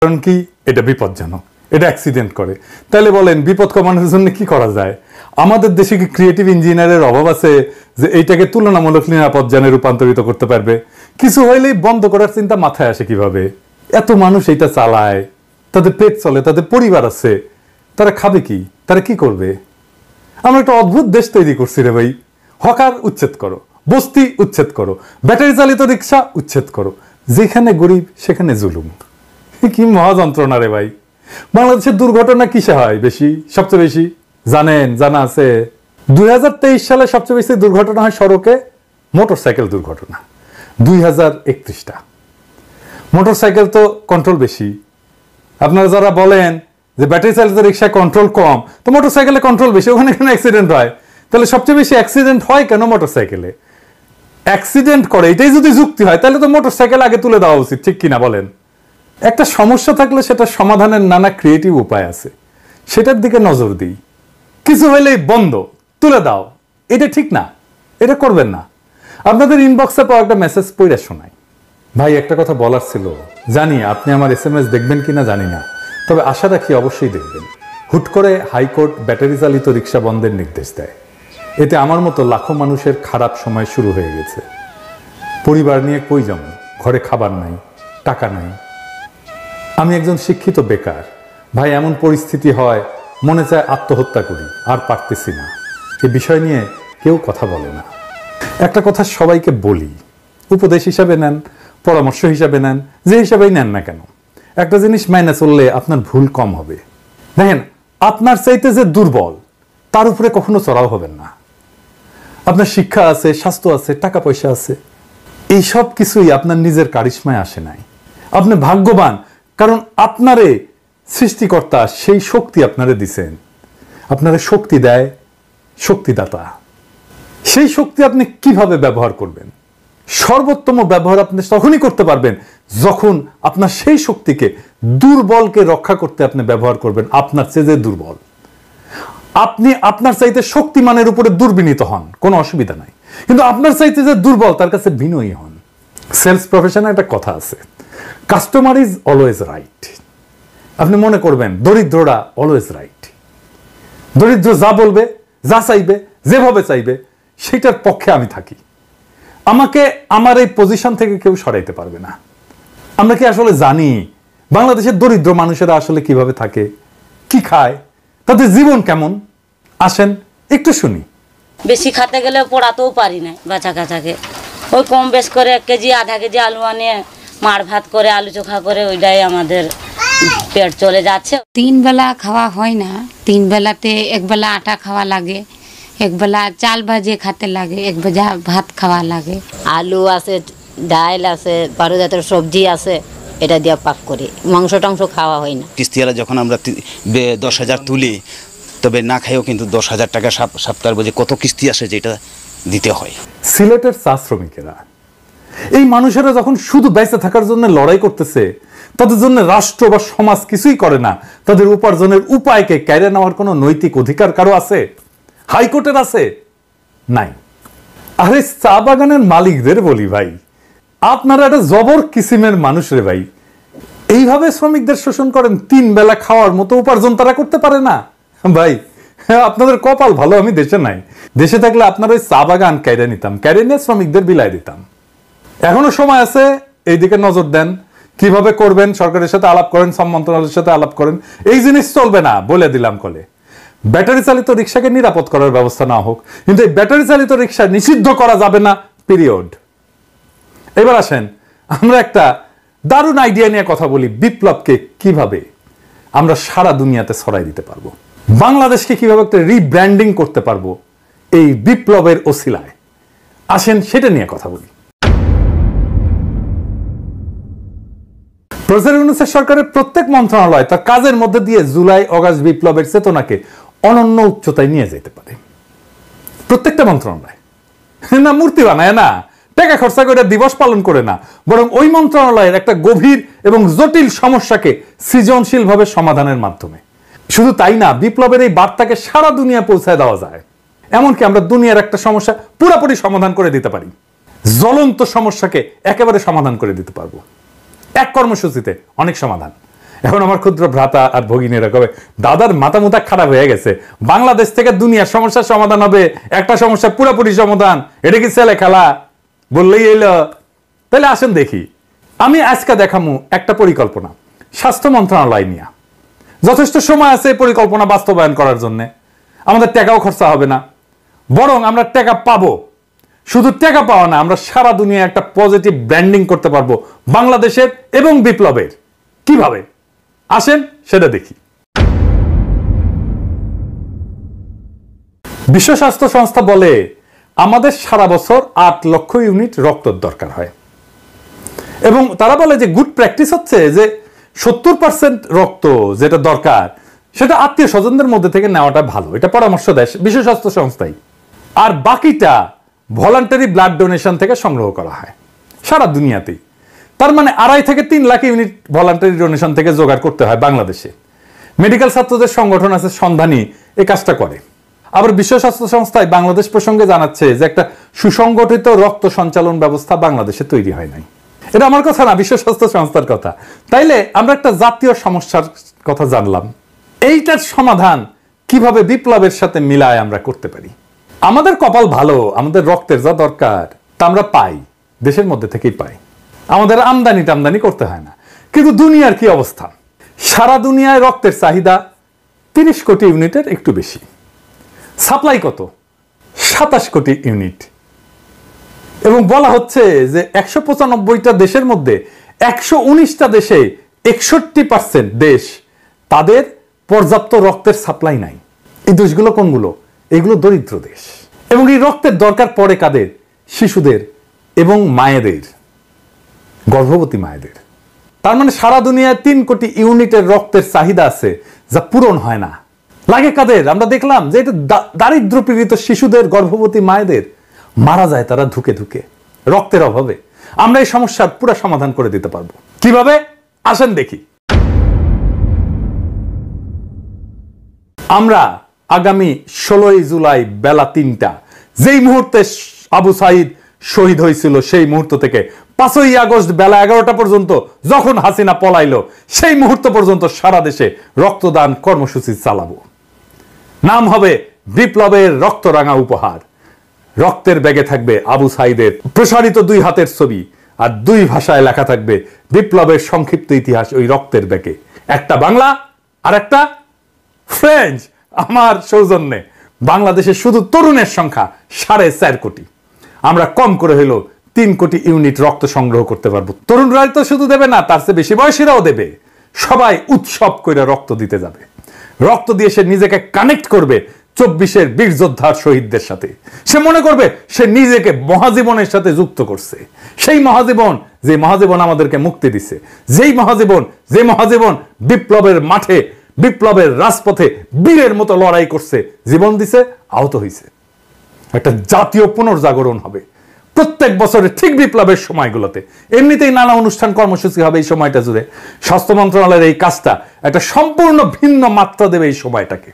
কারণ কি, এটা বিপজ্জনক, এটা অ্যাক্সিডেন্ট করে। তাহলে বলেন বিপদ কমানোর জন্য কি করা যায়? আমাদের দেশে কি ক্রিয়েটিভ ইঞ্জিনিয়ারের অভাব আছে যে এইটাকে তুলনামূলক নিরাপদ যানে রূপান্তরিত করতে পারবে? কিছু হইলেই বন্ধ করার চিন্তা মাথায় আসে কিভাবে? এত মানুষ এটা চালায়, তাদের পেট চলে, তাদের পরিবার আছে, তারা খাবে কি, তারা কি করবে? আমরা একটা অদ্ভুত দেশ তৈরি করছি রে ভাই। হকার উচ্ছেদ করো, বস্তি উচ্ছেদ করো, ব্যাটারি চালিত রিক্সা উচ্ছেদ করো, যেখানে গরিব সেখানে জুলুম। কি মহা যন্ত্রণা রে ভাই। বাংলাদেশের দুর্ঘটনা কিসে হয় বেশি, সবচেয়ে বেশি? জানেন, জানা আছে 2023 সালে সবচেয়ে বেশি দুর্ঘটনা হয় সড়কে মোটরসাইকেল দুর্ঘটনা, 2031টা। মোটরসাইকেল তো কন্ট্রোল বেশি। আপনারা যারা বলেন যে ব্যাটারি চালিত রিক্সায় কন্ট্রোল কম, তো মোটরসাইকেলে কন্ট্রোল বেশি, ওখানে কেন অ্যাক্সিডেন্ট হয়? তাহলে সবচেয়ে বেশি অ্যাক্সিডেন্ট হয় কেন মোটরসাইকেলে? অ্যাক্সিডেন্ট করে এটাই যদি যুক্তি হয়, তাহলে তো মোটরসাইকেল আগে তুলে দেওয়া উচিত, ঠিক কিনা বলেন? একটা সমস্যা থাকলে সেটা সমাধানের নানা ক্রিয়েটিভ উপায় আছে, সেটার দিকে নজর দিই। কিছু হইলেই বন্ধ, তুলে দাও, এটা ঠিক না, এটা করবেন না। আপনাদের ইনবক্সে পাওয়া একটা মেসেজ পড়ে শোনাই। ভাই, একটা কথা বলার ছিল, জানি আপনি আমার SMS দেখবেন কিনা জানি না, তবে আশা রাখি অবশ্যই দেখবেন। হুট করে হাইকোর্ট ব্যাটারি চালিত রিক্সা বন্ধের নির্দেশ দেয়। এতে আমার মতো লাখো মানুষের খারাপ সময় শুরু হয়ে গেছে। পরিবার নিয়ে কই যাবো, ঘরে খাবার নাই, টাকা নাই। আমি একজন শিক্ষিত বেকার। ভাই, এমন পরিস্থিতি হয় মনে চায় আত্মহত্যা করি, আর পারতেছি না। এই বিষয় নিয়ে কেউ কথা বলে না। একটা কথা সবাইকে বলি, উপদেশ হিসাবে নেন, পরামর্শ হিসাবে নেন, যে হিসাবেই নেন না কেন, একটা জিনিস মেনে চললে আপনার ভুল কম হবে। দেখেন, আপনার চাইতে যে দুর্বল তার উপরে কখনো চড়াও হবেন না। আপনার শিক্ষা আছে, স্বাস্থ্য আছে, টাকা পয়সা আছে, এই সব কিছুই আপনার নিজের কারিশমায় আসে নাই। আপনি ভাগ্যবান, কারণ আপনারে সৃষ্টিকর্তা সেই শক্তি আপনারে দিছেন। আপনারে শক্তি দেয় শক্তিদাতা। সেই শক্তি আপনি কিভাবে ব্যবহার করবেন? সর্বোত্তম ব্যবহার আপনি তখনই করতে পারবেন যখন আপনার সেই শক্তিকে, দুর্বলকে রক্ষা করতে আপনি ব্যবহার করবেন। আপনার চেয়ে যে দুর্বল, আপনি আপনার চাইতে শক্তিমানের উপরে দুর্বিনীত হন, কোনো অসুবিধা নাই, কিন্তু আপনার চাইতে যে দুর্বল তার কাছে বিনয়ী হন। সেলস প্রফেশনে একটা কথা আছে, কাস্টমার ইজ অলওয়েজ রাইট। আপনি মনে করবেন দরিদ্ররা অলওয়েজ রাইট। দরিদ্র যা বলবে, যা চাইবে, যেভাবে চাইবে, সেটার পক্ষে আমি থাকি। আমাকে আমার এই পজিশন থেকে কেউ সরাইতে পারবে না। আমরা কি আসলে জানি বাংলাদেশের দরিদ্র মানুষেরা আসলে কিভাবে থাকে, কি খায়, তাদের জীবন কেমন? আসেন একটু শুনি। বেশি খেতে গেলে পড়াতেও পারি না বাচ্চা কাচ্চাকে। ওই কম বেশ করে 1 কেজি আধা কেজি আলু আনিয়ে মার ভাত করে আলু চোখা করে ওইটাই আমাদের পেট চলে যাচ্ছে। 3 বেলা খাওয়া হয় না। 3 বেলাতে 1 বেলা আটা খাওয়া লাগে, 1 বেলা চাল ভাজে খেতে লাগে, 1 বেলা ভাত খাওয়া লাগে। আলু আছে, ডাল আছে, 12 জাতের সবজি আছে, এটা দিয়ে পাক করি। মাংস টাংস খাওয়া হয় না। কিস্তিওয়ালা যখন আমরা 10,000 তুলি, তবে না খাইও কিন্তু 10,000 টাকা সপ্তাহের বোঝে কত কিস্তি আসে যেটা দিতে হয়। সিলেটের চা শ্রমিকেরা, এই মানুষেরা যখন শুধু বেঁচে থাকার জন্য লড়াই করতেছে, তাদের জন্য রাষ্ট্র বা সমাজ কিছুই করে না। তাদের উপার্জনের উপায়কে কেড়ে নেওয়ার কোনো নৈতিক অধিকার কারো আছে? হাইকোর্টের আছে? নাই। আরে চা বাগানের মালিকদের বলি, ভাই আপনারা একটা জবর কিসিমের মানুষ রে ভাই। এইভাবে শ্রমিকদের শোষণ করেন, 3 বেলা খাওয়ার মতো উপার্জন তারা করতে পারে না। ভাই আপনাদের কপাল ভালো, আমি দেশে নাই। দেশে থাকলে আপনার ওই চা বাগান কেড়ে নিতাম, কেড়ে নিয়ে শ্রমিকদের বিলাই দিতাম। এখনো সময় আছে, এইদিকে নজর দেন। কিভাবে করবেন সরকারের সাথে আলাপ করেন, শ্রম মন্ত্রণালয়ের সাথে আলাপ করেন। এই জিনিস চলবে না, বলে দিলাম কলে। ব্যাটারি চালিত রিক্সাকে নিরাপদ করার ব্যবস্থা না হোক, কিন্তু এই ব্যাটারি চালিত রিক্সা নিষিদ্ধ করা যাবে না, পিরিয়ড। এবার আসেন আমরা একটা দারুণ আইডিয়া নিয়ে কথা বলি। বিপ্লবকে কিভাবে আমরা সারা দুনিয়াতে ছড়াই দিতে পারবো, বাংলাদেশকে কিভাবে একটা রিব্র্যান্ডিং করতে পারবো এই বিপ্লবের ওসিলায়। আসেন সেটা নিয়ে কথা বলি। প্রফেসর ইউনূসের সরকারের প্রত্যেক মন্ত্রণালয় তার কাজের মধ্যে দিয়ে জুলাই অগাস্ট বিপ্লবের চেতনাকে অনন্য উচ্চতায় নিয়ে যেতে পারে। প্রত্যেকটা মন্ত্রণালয় না মূর্তি বানায় না, টাকা খরচা করে দিবস পালন করে না, বরং ওই মন্ত্রণালয়ের একটা গভীর এবং জটিল সমস্যাকে সৃজনশীলভাবে সমাধানের মাধ্যমে। শুধু তাই না, বিপ্লবের এই বার্তাকে সারা দুনিয়া পৌঁছায় দেওয়া যায়। এমনকি আমরা দুনিয়ার একটা সমস্যা পুরোপুরি সমাধান করে দিতে পারি, জ্বলন্ত সমস্যাকে একেবারে সমাধান করে দিতে পারবো। এক কর্মসূচিতে অনেক সমাধান। এখন আমার ক্ষুদ্র ভ্রাতা আর ভগিনীরা কবে দাদার মাথা মুথা খারাপ হয়ে গেছে, বাংলাদেশ থেকে দুনিয়ার সমস্যার সমাধান হবে, একটা সমস্যা পুরোপুরি সমাধান, এটা কি ছেলে খেলা বললেই এলো? তাহলে আসেন দেখি। আমি আজকে দেখামু একটা পরিকল্পনা স্বাস্থ্য মন্ত্রণালয় নিয়ে। যথেষ্ট সময় আছে পরিকল্পনা বাস্তবায়ন করার জন্য, আমাদের টাকাও খরচা হবে না, বরং আমরা টাকা পাবো। শুধু টাকা পাওয়া না, আমরা সারা দুনিয়ায় একটা পজিটিভ ব্র্যান্ডিং করতে পারবো বাংলাদেশের এবং বিপ্লবের। কিভাবে আসেন সেটা দেখি। বিশ্ব স্বাস্থ্য সংস্থা বলে আমাদের সারা বছর 8 লক্ষ ইউনিট রক্তের দরকার হয়, এবং তারা বলে যে গুড প্র্যাকটিস হচ্ছে যে 70% রক্ত যেটা দরকার সেটা আত্মীয় স্বজনদের মধ্যে থেকে নেওয়াটা ভালো, এটা পরামর্শ দেয় বিশ্ব স্বাস্থ্য সংস্থাই। আর বাকিটা ভলান্টারি ব্লাড ডোনেশন থেকে সংগ্রহ করা হয় সারা দুনিয়াতেই। তার মানে 2.5 থেকে 3 লাখ ইউনিট ভলান্টারি ডোনেশন থেকে জোগাড় করতে হয় বাংলাদেশে। মেডিকেল ছাত্রদের সংগঠন আছে সন্ধানী, এই কাজটা করে। আবার বিশ্ব স্বাস্থ্য সংস্থায় বাংলাদেশ প্রসঙ্গে জানাচ্ছে যে একটা সুসংগঠিত রক্ত সঞ্চালন ব্যবস্থা বাংলাদেশে তৈরি হয় নাই। এটা আমার কথা না, বিশ্ব স্বাস্থ্য সংস্থার কথা। তাইলে আমরা একটা জাতীয় সমস্যার কথা জানলাম, এইটার সমাধান কিভাবে বিপ্লবের সাথে মিলায় আমরা করতে পারি। আমাদের কপাল ভালো, আমাদের রক্তের যা দরকার তা আমরা পাই, দেশের মধ্যে থেকেই পাই, আমাদের আমদানি টামদানি করতে হয় না। কিন্তু দুনিয়ার কি অবস্থা? সারা দুনিয়ায় রক্তের চাহিদা 30 কোটি ইউনিটের একটু বেশি, সাপ্লাই কত? 27 কোটি ইউনিট। এবং বলা হচ্ছে যে 195টা দেশের মধ্যে 119টা দেশে 61% দেশ তাদের পর্যাপ্ত রক্তের সাপ্লাই নাই। এই দেশগুলো কোনগুলো? এগুলো দরিদ্র দেশ। এবং এই রক্তের দরকার পড়ে কাদের? শিশুদের এবং মায়েদের, গর্ভবতী মায়েদের। তার মানে সারা দুনিয়ায় 3 কোটি ইউনিটের রক্তের চাহিদা আছে যা পূরণ হয় না। লাগে কাদের? আমরা দেখলাম যে এটা দারিদ্র পীড়িত শিশুদের, গর্ভবতী মায়েদের মারা যায় তারা ধুকে ধুকে রক্তের অভাবে। আমরা এই সমস্যার পুরো সমাধান করে দিতে পারবো। কিভাবে আসেন দেখি। আমরা আগামী 16 জুলাই বেলা 3টা, যেই মুহূর্তে আবু সাইদ শহীদ হয়েছিল সেই মুহূর্ত থেকে 5ই আগস্ট বেলা 11টা পর্যন্ত যখন হাসিনা পলাইলো সেই মুহূর্ত পর্যন্ত সারা দেশে রক্তদান কর্মসূচি চালাবো। নাম হবে বিপ্লবের রক্তরাঙা উপহার। রক্তের ব্যাগে থাকবে আবু সাইদের প্রসারিত 2 হাতের ছবি, আর 2 ভাষায় লেখা থাকবে বিপ্লবের সংক্ষিপ্ত ইতিহাস ওই রক্তের ব্যাগে, একটা বাংলা আর একটা ফ্রেঞ্চ। আমার সৌজন্যে বাংলাদেশে শুধু তরুণের সংখ্যা 4.5 কোটি। আমরা কম করে হইলো 3 কোটি ইউনিট রক্ত সংগ্রহ করতে পারবো। তরুণরাই তো শুধু দেবে না, তার চেয়ে বেশি বয়সীরাও দেবে। সবাই উৎসব করে রক্ত দিতে যাবে। রক্ত দিয়ে সে নিজেকে কানেক্ট করবে 24-এর বীর যোদ্ধার শহীদদের সাথে। সে মনে করবে সে নিজেকে মহাজীবনের সাথে যুক্ত করছে। সেই মহাজীবন, যে মহাজীবন আমাদেরকে মুক্তি দিছে, যে মহাজীবন বিপ্লবের মাঠে, বিপ্লবের রাজপথে বীরের মতো লড়াই করছে, জীবন দিছে, আহত হয়েছে। একটা জাতীয় পুনর্জাগরণ হবে প্রত্যেক বছরে ঠিক বিপ্লবের সময়গুলোতে। এমনিতেই নানা অনুষ্ঠান কর্মসূচি হবে এই সময়টা জুড়ে। স্বাস্থ্য মন্ত্রণালয়ের এই কাজটা একটা সম্পূর্ণ ভিন্ন মাত্রা দেবে এই সময়টাকে।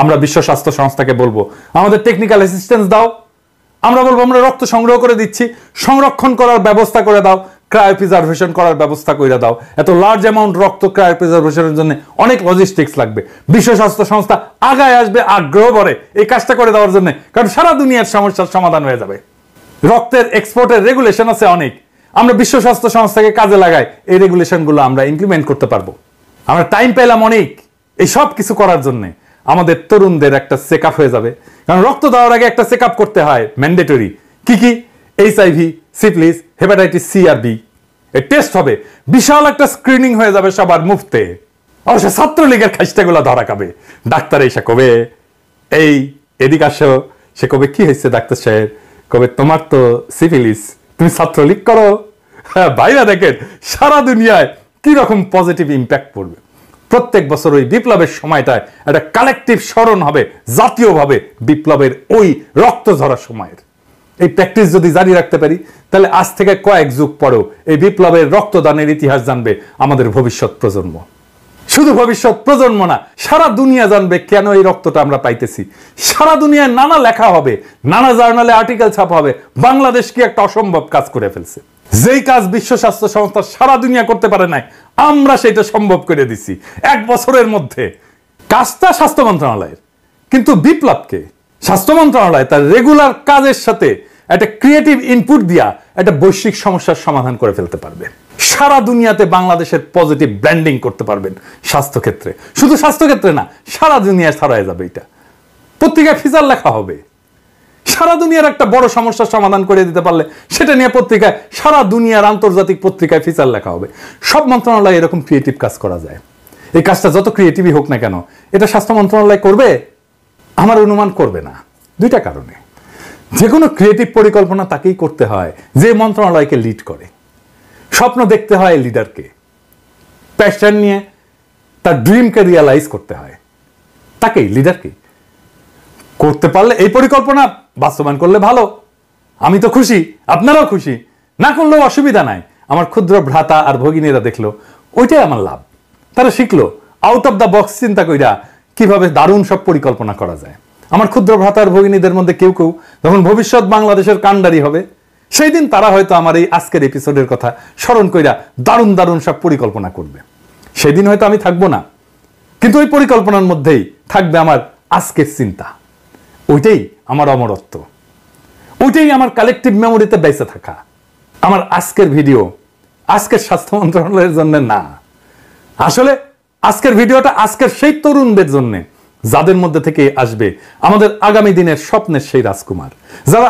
আমরা বিশ্ব স্বাস্থ্য সংস্থাকে বলবো আমাদের টেকনিক্যাল অ্যাসিস্ট্যান্স দাও। আমরা বলবো আমরা রক্ত সংগ্রহ করে দিচ্ছি, সংরক্ষণ করার ব্যবস্থা করে দাও, ক্রায়োপ্রিজার্ভেশন করার ব্যবস্থা করে দাও। এত লার্জ অ্যামাউন্ট রক্ত ক্রায়োপ্রিজার্ভেশনের জন্য অনেক লজিস্টিক্স লাগবে। বিশ্ব স্বাস্থ্য সংস্থা আগায় আসবে আগ্রহ ভরে এই কাজটা করে দেওয়ার জন্য, কারণ সারা দুনিয়ার সমস্যার সমাধান হয়ে যাবে। রক্তের এক্সপোর্টের রেগুলেশন আছে অনেক, আমরা বিশ্ব স্বাস্থ্য সংস্থাকে কাজে লাগাই, এই রেগুলেশনগুলো আমরা ইমপ্লিমেন্ট করতে পারবো। আমরা টাইম পেলাম অনেক এই সব কিছু করার জন্য। আমাদের তরুণদের একটা চেক আপ হয়ে যাবে, কারণ রক্ত দেওয়ার আগে একটা চেক আপ করতে হয় ম্যান্ডেটরি। কি কি? HIV, সিফিলিস, হেপাটাইটিস সি আর বি এর টেস্ট হবে। বিশাল একটা স্ক্রিনিং হয়ে যাবে সবার মুফতে। অবশ্য ছাত্রলীগের খাইস্টাগুলো ধরা খাবে। ডাক্তার এসে কবে এই এদিক আসো, সে কবে কি হয়েছে ডাক্তার সাহেব, কবে তোমার তো সিফিলিস, তুমি ছাত্রলীগ করো। হ্যাঁ ভাইরা দেখেন সারা দুনিয়ায় কি রকম পজিটিভ ইম্প্যাক্ট পড়বে। প্রত্যেক বছর ওই বিপ্লবের সময়টায় একটা কালেকটিভ স্মরণ হবে জাতীয়ভাবে বিপ্লবের ওই রক্ত ঝরা সময়ের। এই প্র্যাকটিস যদি জারি রাখতে পারি তাহলে আজ থেকে কয়েক যুগ পরেও এই বিপ্লবের রক্তদানের ইতিহাস জানবে আমাদের ভবিষ্যৎ প্রজন্ম। শুধু ভবিষ্যৎ প্রজন্ম না, সারা দুনিয়া জানবে কেন এই রক্তটা আমরা পাইতেছি। সারা দুনিয়ায় নানা লেখা হবে, নানা জার্নালে আর্টিকেল ছাপা হবে, বাংলাদেশ কি একটা অসম্ভব কাজ করে ফেলছে। যেই কাজ বিশ্ব স্বাস্থ্য সংস্থা সারা দুনিয়া করতে পারে নাই, আমরা সেটা সম্ভব করে দিছি 1 বছরের মধ্যে। কাজটা স্বাস্থ্য মন্ত্রণালয়ের, কিন্তু বিপ্লবকে স্বাস্থ্য মন্ত্রণালয় তার রেগুলার কাজের সাথে একটা ক্রিয়েটিভ ইনপুট দিয়া একটা বৈশ্বিক সমস্যার সমাধান করে ফেলতে পারবে। সারা দুনিয়াতে বাংলাদেশের পজিটিভ ব্র্যান্ডিং করতে পারবেন স্বাস্থ্যক্ষেত্রে। শুধু স্বাস্থ্যক্ষেত্রে না, সারা দুনিয়ায় ছড়ায় যাবে। এটা পত্রিকায় ফিচার লেখা হবে। সারা দুনিয়ার একটা বড় সমস্যার সমাধান করে দিতে পারলে সেটা নিয়ে পত্রিকায়, সারা দুনিয়ার আন্তর্জাতিক পত্রিকায় ফিচার লেখা হবে। সব মন্ত্রণালয়ে এরকম ক্রিয়েটিভ কাজ করা যায়। এই কাজটা যত ক্রিয়েটিভই হোক না কেন, এটা স্বাস্থ্য মন্ত্রণালয় করবে? আমার অনুমান করবে না, 2টা কারণে। যে কোনো ক্রিয়েটিভ পরিকল্পনা তাকেই করতে হয় যে মন্ত্রণালয়কে লিড করে। স্বপ্ন দেখতে হয় লিডারকে, প্যাশন নিয়ে তার ড্রিমকে রিয়ালাইজ করতে হয় তাকেই, লিডারকে। করতে পারলে এই পরিকল্পনা বাস্তবায়ন করলে ভালো, আমি তো খুশি, আপনারাও খুশি। না করলেও অসুবিধা নাই। আমার ক্ষুদ্র ভ্রাতা আর ভগিনীরা দেখলো, ওইটাই আমার লাভ। তারা শিখলো আউট অফ দ্য বক্স চিন্তা কইরা কিভাবে দারুণ সব পরিকল্পনা করা যায়। আমার ক্ষুদ্র ভ্রাতা আর ভগিনীদের মধ্যে কেউ কেউ যখন ভবিষ্যৎ বাংলাদেশের কাণ্ডারি হবে, সেই দিন তারা হয়তো আমার এই আজকের এপিসোডের কথা স্মরণ কইরা দারুণ দারুণ সব পরিকল্পনা করবে। সেই দিন হয়তো আমি থাকবো না, কিন্তু ওই পরিকল্পনার মধ্যেই থাকবে আমার আজকের চিন্তা। ওইটাই আমার অমরত্ব, ওইটাই আমার কালেকটিভ মেমোরিতে বেঁচে থাকা। আমার আজকের ভিডিও আজকের স্বাস্থ্য মন্ত্রণালয়ের জন্য না, আসলে আজকের ভিডিওটা আজকের সেই তরুণদের জন্য যাদের মধ্যে থেকে আসবে আমাদের আগামী দিনের স্বপ্নের সেই রাজকুমার, যারা